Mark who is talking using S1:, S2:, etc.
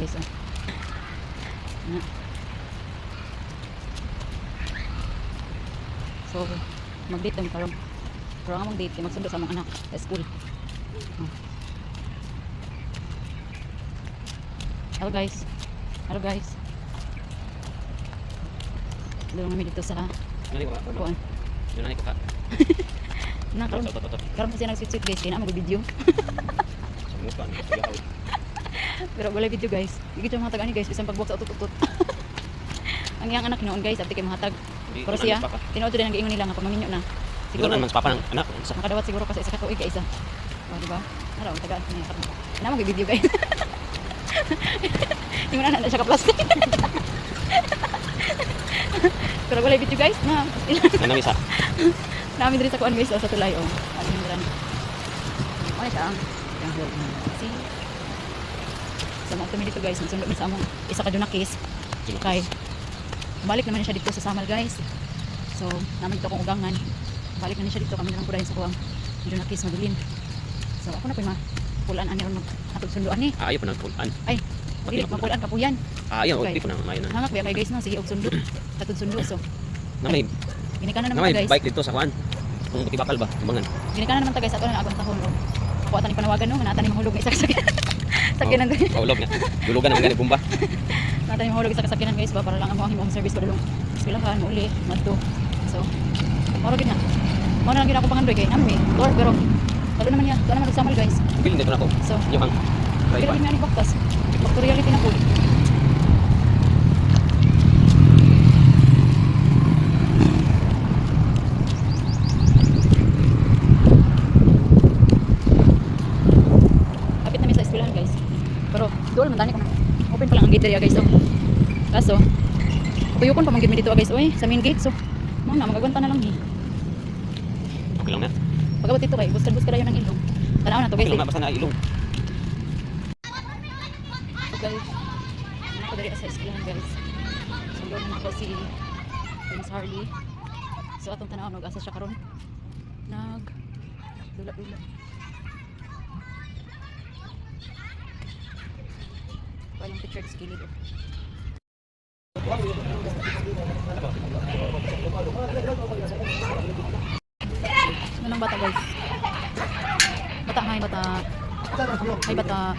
S1: siya guys. Na. So, mag-date kami karon. Pero ang mag-date kay magsundo sa mga anak sa school. Hello guys. Hello guys. Dito kami dito sa kuan.
S2: Yun na ka.
S1: Na karon kasi nag-switch guys, kaya na mag-video. Pero wala video guys. Igit yung hatag ani guys, isang pagbuwak sa utot-utot. Ang iyang anak noon guys, abti kay mahatag. Pero siya, tinuod din ang giingon nila nga pag maminyo na.
S2: Siguro naman sa papa ng anak.
S1: Makadawat siguro kasi isa ka tuig ka isa. O di ba? Ara ang tagaan niya. Na mag-video guys. Yung na siya ka plastic. Pero wala video guys, na.
S2: Ano isa?
S1: Namin diri sa kuan guys sa tulay oh. Ano dran. Ano siya? See? Sama kami dito guys, nagsundo mi sa among isa ka dunakis. Okay. Balik naman siya dito sa Samal guys. So, naman dito akong ugangan. Balik na siya dito kami nang kudahin sa kuwang dunakis madulin. So, ako na po pulaan ani ron atog sunduan ni.
S2: Ayaw pa nang pulaan.
S1: Ay, dili mapulaan ka po yan.
S2: Ayaw, di ko na mayon.
S1: Hangak ba kay guys no, sige og sundo. Katod sundo so.
S2: Namay.
S1: Ginikanan naman
S2: Namay
S1: guys.
S2: bike dito sa kuan. Kung bakal ba, bangan.
S1: Ginikanan naman ta guys ato na agong tahon oh. Kuha ta ni panawagan no, nata ni mahulog isa ka sakyanan.
S2: Mahulog nga. Dulugan naman gani bomba.
S1: Nata ni mahulog isa ka sakyanan guys ba para lang ang mga service ko dulong. Eskwelahan, uli, madto. So, moro gid na. Mao na lang gid ako pangandoy kay nami. Lord pero wala naman yan. Wala naman Samal guys.
S2: Bilin dito na ko.
S1: So,
S2: Yung ang
S1: pero
S2: driver.
S1: hindi na baktas. Factory reality na po. Kapit namin sa eskwelahan guys. Pero doon man tani ko na. Open pa lang ang gate area guys. So, kaso tuyukon pa man gid mi dito guys. Oy, sa main gate. So, mo na magagwanta na lang ni.
S2: Okay lang na.
S1: Pagabot dito kay bus ka dayon ng ilong. Tanaw na to
S2: Okay
S1: guys.
S2: lang na basta na ilong.
S1: Guys, ako dari sa eskwelahan guys. So doon ako si Prince Harley. So atong tanaw nag-asa siya karon. Dula-dula. Walang picture sa gilid. Manang bata guys. Bata, hi bata. Hi bata.